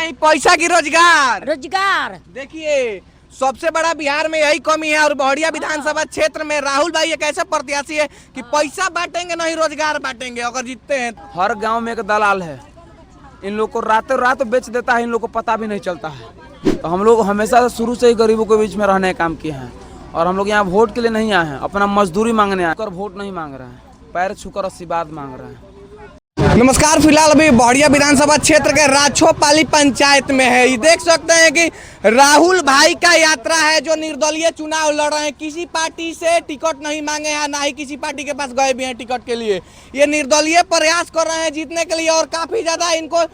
चाहिए पैसा की रोजगार? रोजगार। देखिए सबसे बड़ा बिहार में यही कमी है और बढ़िया विधानसभा क्षेत्र में राहुल भाई एक ऐसे प्रत्याशी है कि पैसा बांटेंगे नहीं रोजगार बांटेंगे अगर जीतते हैं। हर गांव में एक दलाल है, इन लोग को रातों रात बेच देता है, इन लोग को पता भी नहीं चलता है। तो हम लोग हमेशा शुरू से ही गरीबों के बीच में रहने का काम किए हैं और हम लोग यहाँ वोट के लिए नहीं आए हैं, अपना मजदूरी मांगने आए हैं। वोट नहीं मांग रहे हैं, पैर छूकर आशीर्वाद मांग रहे हैं। नमस्कार, फिलहाल अभी बढ़िया विधानसभा क्षेत्र के राछोपाली पंचायत में है। ये देख सकते हैं कि राहुल भाई का यात्रा है जो निर्दलीय चुनाव लड़ रहे हैं। किसी पार्टी से टिकट नहीं मांगे हैं, ना ही किसी पार्टी के पास गए भी हैं टिकट के लिए। ये निर्दलीय प्रयास कर रहे हैं जीतने के लिए और काफी ज्यादा इनको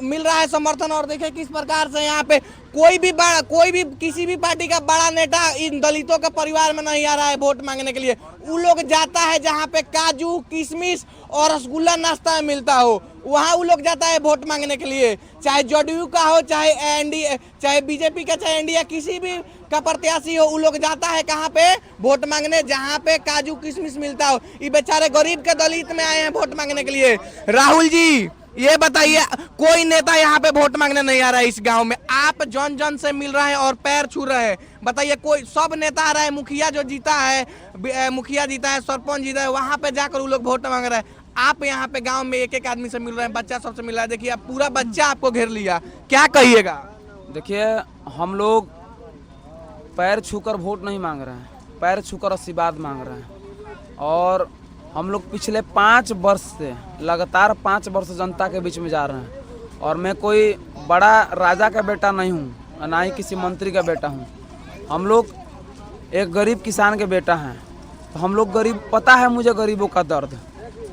मिल रहा है समर्थन। और देखिए किस प्रकार से यहाँ पे कोई भी किसी भी पार्टी का बड़ा नेता इन दलितों के परिवार में नहीं आ रहा है वोट मांगने के लिए। वो लोग जाता है जहाँ पे काजू किशमिश और रसगुल्ला नाश्ता मिलता हो, वहाँ वो लोग जाता है वोट मांगने के लिए। चाहे जदयू का हो, चाहे एनडीए, चाहे बीजेपी का, चाहे एनडीए, किसी भी का प्रत्याशी हो, वो लोग जाता है कहाँ पे वोट मांगने, जहाँ पे काजू किशमिश मिलता हो। ये बेचारे गरीब के दलित में आए हैं वोट मांगने के लिए। राहुल जी ये बताइए, कोई नेता यहाँ पे वोट मांगने नहीं आ रहा है इस गांव में, आप जन जन से मिल रहे हैं और पैर छू रहे हैं। बताइए, कोई सब नेता आ रहा है, मुखिया जो जीता है, मुखिया जीता है, सरपंच जीता है, वहाँ पे जाकर वो लोग वोट मांग रहे हैं। आप यहाँ पे गांव में एक एक आदमी से मिल रहे हैं, बच्चा सबसे मिल रहा है। देखिए पूरा बच्चा आपको घेर लिया, क्या कहिएगा? देखिए हम लोग पैर छूकर वोट नहीं मांग रहे हैं, पैर छूकर आशीर्वाद मांग रहे हैं। और हम लोग पिछले 5 वर्ष से लगातार 5 वर्ष जनता के बीच में जा रहे हैं। और मैं कोई बड़ा राजा का बेटा नहीं हूँ, ना ही किसी मंत्री का बेटा हूँ। हम लोग एक गरीब किसान के बेटा हैं। तो हम लोग गरीब, पता है मुझे गरीबों का दर्द।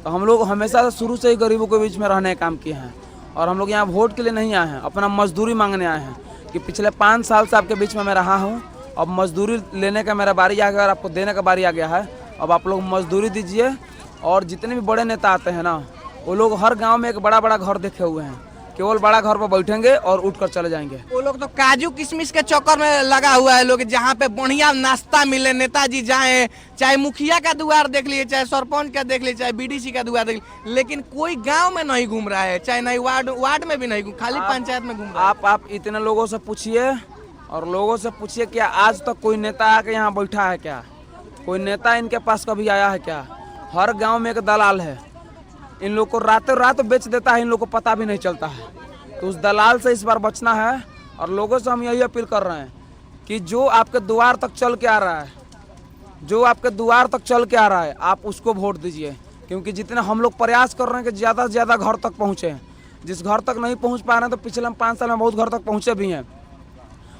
तो हम लोग हमेशा शुरू से ही गरीबों के बीच में रहने का काम किए हैं और हम लोग यहाँ वोट के लिए नहीं आए हैं, अपना मजदूरी मांगने आए हैं। कि पिछले 5 साल से आपके बीच में मैं रहा हूँ, अब मजदूरी लेने का मेरा बारी आ गया और आपको देने का बारी आ गया है। अब आप लोग मजदूरी दीजिए। और जितने भी बड़े नेता आते हैं ना, वो लोग हर गांव में एक बड़ा बड़ा घर देखे हुए हैं, केवल बड़ा घर पर बैठेंगे और उठकर चले जाएंगे। वो लोग तो काजू किशमिश के चक्कर में लगा हुआ है लोग, जहाँ पे बढ़िया नाश्ता मिले, नेताजी जाए, चाहे मुखिया का द्वार देख लिए, चाहे सरपंच का देख लिए, चाहे बीडीसी का द्वार देख लिए, लेकिन कोई गांव में नहीं घूम रहा है, चाहे नहीं वार्ड में भी नहीं घूम, खाली पंचायत में घूम रहा है। आप इतने लोगों से पूछिए और लोगों से पूछिए, क्या आज तक कोई नेता आके यहाँ बैठा है? क्या कोई नेता इनके पास कभी आया है क्या? हर गांव में एक दलाल है, इन लोग को रातों रात बेच देता है, इन लोग को पता भी नहीं चलता है। तो उस दलाल से इस बार बचना है। और लोगों से हम यही अपील कर रहे हैं कि जो आपके द्वार तक चल के आ रहा है, जो आपके द्वार तक चल के आ रहा है, आप उसको वोट दीजिए। क्योंकि जितने हम लोग प्रयास कर रहे हैं कि ज़्यादा से ज़्यादा घर तक पहुँचे, जिस घर तक नहीं पहुँच पा रहे हैं, तो पिछले 5 साल में बहुत घर तक पहुँचे भी हैं।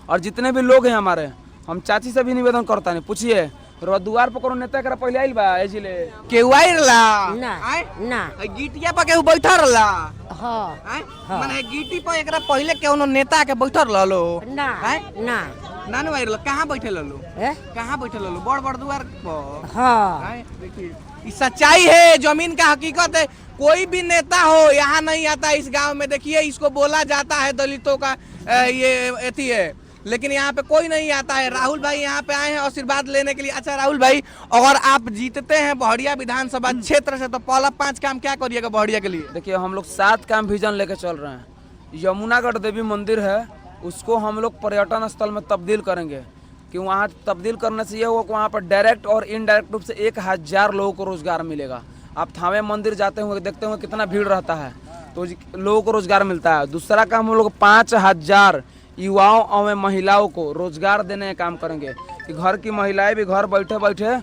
और जितने भी लोग हैं हमारे, हम चाची से भी निवेदन करता नहीं, पूछिए द्वार पर कोनो नेता करा पहले आइल बा एजिले केहू आइला ना ना गिटिया पर केहू बैठल रहला? हाँ माने गिटी पर एकरा पहले केहू नेता के बैठल रहलो? ना ना ना ना आइल, कहाँ बैठे रहलो? ए? कहाँ बैठे रहलो? बड़ बड़ द्वार पर? हाँ देखिए ये सच्चाई है, जमीन का हकीकत है। कोई भी नेता हो यहाँ नहीं आता इस गांव में। देखिए इसको बोला जाता है दलितों का ये एथी है, लेकिन यहाँ पे कोई नहीं आता है। राहुल भाई यहाँ पे आए हैं आशीर्वाद लेने के लिए। अच्छा राहुल भाई, अगर आप जीतते हैं बढ़िया विधानसभा क्षेत्र से, तो पहला 5 काम क्या करिएगा बढ़िया के लिए? देखिए हम लोग 7 काम विजन लेके चल रहे हैं। यमुनागढ़ देवी मंदिर है, उसको हम लोग पर्यटन स्थल में तब्दील करेंगे। कि वहाँ तब्दील करने से ये होगा कि वहाँ पर डायरेक्ट और इनडायरेक्ट रूप से 1000 लोगों को रोजगार मिलेगा। आप थावे मंदिर जाते होंगे, देखते होंगे कितना भीड़ रहता है, तो लोगों को रोजगार मिलता है। दूसरा काम हम लोग 5000 युवाओं और महिलाओं को रोजगार देने का काम करेंगे कि घर की महिलाएं भी घर बैठे बैठे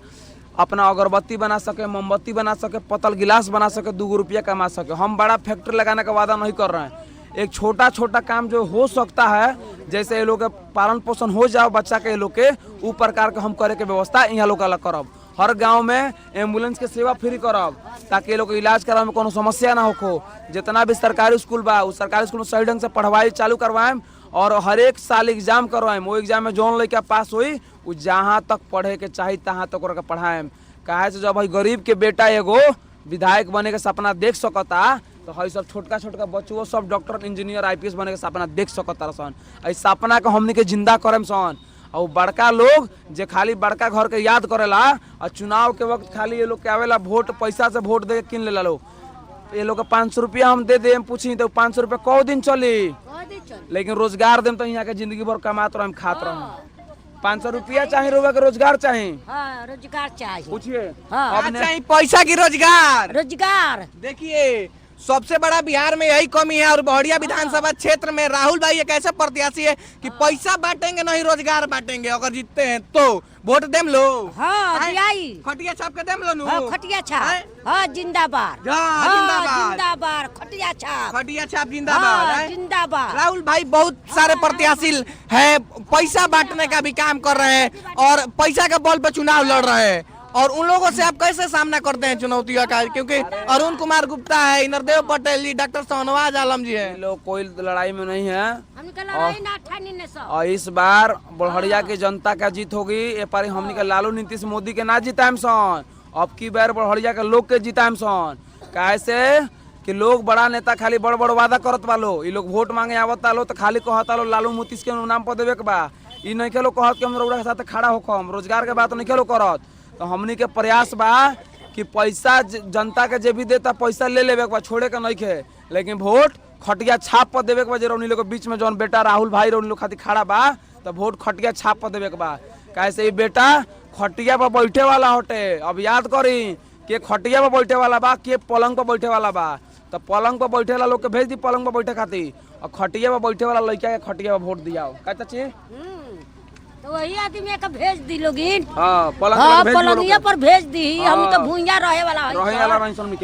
अपना अगरबत्ती बना सके, मोमबत्ती बना सके, पतल गिलास बना सके, 2 रुपया कमा सके। हम बड़ा फैक्ट्री लगाने का वादा नहीं कर रहे हैं। एक छोटा छोटा काम जो हो सकता है, जैसे ये लोग के पालन पोषण हो जाओ बच्चा के, ये लोग के उ प्रकार के हम करे के व्यवस्था यहाँ लोग अलग करब। हर गांव में एम्बुलेंस के सेवा फ्री करब, ताकि ये लोग इलाज करावे में कोनो समस्या ना हो। जितना भी सरकारी स्कूल बा, उस सरकारी स्कूल में सही ढंग से पढ़वाई चालू करवाएं और हर एक साल एग्जाम करवाएं। वो एग्जाम में जौन लड़का पास हुई, वो जहाँ तक पढ़े के चाहिए तहाँ तक ओकरा पढ़ाएं। काहे से जब भाई गरीब के बेटा एगो विधायक बने के सपना देख सकता, तो हई सब छोटका छोटका बच्चों सब डॉक्टर, इंजीनियर, IPS बने के सपना देख सकता सन। इस सपना के हमनी के जिंदा करेम सन। और बड़का लोग जे खाली बड़का घर के याद करेला और चुनाव के वक्त खाली ये लोग के आवेला वोट पैसा से वोट दे के किन लेला लोग। ये लोग 500 रुपया हम दे दे, पूछी तो 500 रुपया कौ दिन चली? लेकिन रोजगार देम तो यहाँ के जिंदगी भर कमात रहे खात रहे। 500 रुपया चाहिए रुपया के रोजगार चाहिए। हाँ रोजगार चाहिए। पूछिए हाँ। अब चाहिए पैसा की रोजगार। रोजगार देखिए सबसे बड़ा बिहार में यही कमी है और बढ़िया विधानसभा क्षेत्र में राहुल भाई एक ऐसे प्रत्याशी है कि पैसा बांटेंगे नहीं रोजगार बांटेंगे। अगर जीतते हैं तो वोट देम लो। हाँ दियाई खटिया छाप के देम लो नु। हाँ खटिया छाप हाँ जिंदाबाद हाँ, जिंदाबाद। जिंदाबाद खटिया छाप खटिया छाप जिंदाबाद हाँ, है? जिंदाबाद। राहुल भाई बहुत सारे प्रत्याशी है पैसा बांटने का भी काम कर रहे हैं और पैसा के बल पर चुनाव लड़ रहे हैं। और उन लोगों से आप कैसे सामना करते हैं चुनौतियों का? क्योंकि अरुण कुमार गुप्ता है, इंद्रदेव पटेल जी, डॉक्टर शाहनवाज आलम जी है। ये लोग कोई लड़ाई में नहीं है हमने लड़ाई ना ठानी ने सब। और इस बार बढ़िया की जनता का जीत होगी। ये पारी हमने के लालू नीतीश मोदी के ना जीताम सन, अब की बार बढ़िया के लोग के जीताम सन। कैसे कि लोग बड़ा नेता खाली बड़ बड़ वादा करत वालो, ये लोग वोट मांगे आवत लो तो खाली कहता लो लालू नीतीश के नाम पर देवे के बा। ई नहीं खेलो कहत कि हम रउरा के साथ खड़ा होकम, रोजगार के बात नहीं खेलो करत। तो हमनी के प्रयास बा कि पैसा जनता के जे भी देता पैसा ले लेवे के बा, छोड़े के नहीं खे। लेकिन वोट खटिया छाप पर देवे के बा। जे रउनी लोग के बीच में जौन बेटा राहुल भाई रउनी लोग खातिर खड़ा बा तो वोट खटिया छाप पर देवे के बा। कैसे ये बेटा खटिया पर बैठे वाला होटे। अब याद करी कि खटिया पर बैठे वाला बा कि पलंग पर बैठे वाला बा। तो पलंग पर बैठे वाला लोग के भेज दी पलंग पर बैठे खातिर, और खटिया पर बैठे वाला लड़का के खटिया पर वोट दिया। कहता चाहिए तो वही आदमी का भेज दी लोगिन। हाँ पलंगिया पर भेज दी। हम तो भूइया रहे वाला है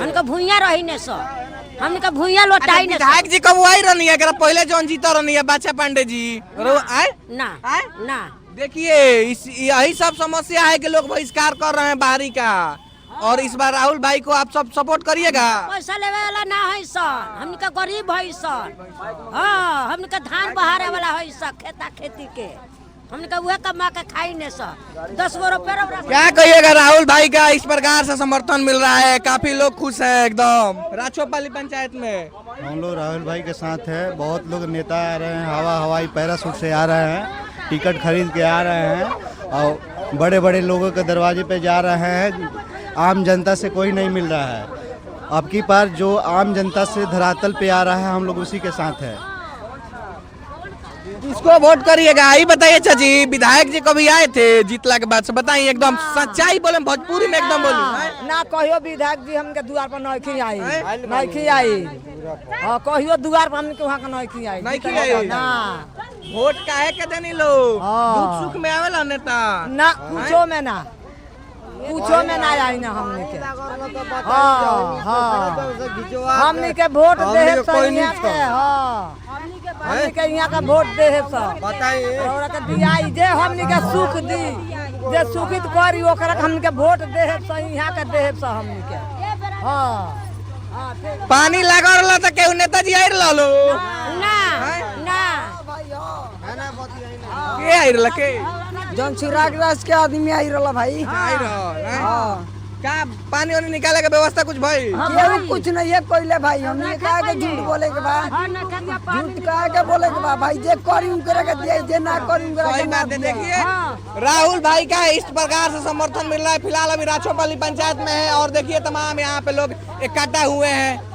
हमका भूइया रही ने सो हमका भूइया लोटाई ने। विधायक जी कब आई रहनी है? अगर पहले जौन जीता रहनी है बाचा पांडे जी आए ना आए ना। देखिए यही सब समस्या है कि लोग बहिष्कार कर रहे हैं बाहरी का। और इस बार राहुल भाई को आप सब सपोर्ट करिएगा। पैसा लेवे वाला ना है सर, हमका गरीब है सर। हाँ हमका धान बहारे वाला है सर, खेता खेती के हमने वह कमा के खाई ने सर। 10 गो रुपया। क्या कहिएगा राहुल भाई का इस प्रकार से समर्थन मिल रहा है, काफी लोग खुश है एकदम राछोपाली पंचायत में। हम लोग राहुल भाई के साथ है। बहुत लोग नेता आ रहे हैं, हवाई पैराशूट से आ रहे हैं, टिकट खरीद के आ रहे हैं और बड़े बड़े लोगों के दरवाजे पे जा रहे हैं। आम जनता से कोई नहीं मिल रहा है। अब की बार जो आम जनता से धरातल पे आ रहा है हम लोग उसी के साथ है। इसको वोट करिएगा। ही बताइए चाची, विधायक जी कभी आए थे जीतला के बाद से? बताइए एकदम सच्चाई बोले, भोजपुरी में एकदम बोली। ना कहियो विधायक जी हमके द्वार पर नहीं आई हाँ कहियो द्वार पर हमके वहाँ का नहीं आई ना। वोट काहे के देनी लो? दुख सुख में आवेला नेता ना पूछो में ना आई ना हमने के। हमने के वोट दे हमने के यहाँ का वोट दे और दिया जे हमने के सुख दी जे सुखित करी ओकरा हमने के वोट दे यहाँ के दे हमने के। हाँ पानी लगा रहा था केहू नेताजी आई रहा लो ना ना के आई रहा के जौन चिराग राज के आदमी आई रहा भाई। आई रहा क्या पानी वानी निकाले का व्यवस्था कुछ भाई? ये कुछ नहीं है कोई भाई। हमने कहा के झूठ बोले के बा, झूठ कहा के बोले के बा भाई। जे करी करे के दिए, जे ना करी करे के ना। देखिए राहुल भाई का इस प्रकार से समर्थन मिल रहा है। फिलहाल अभी राछोपाली पंचायत में है और देखिए तमाम यहाँ पे लोग इकट्ठा हुए हैं।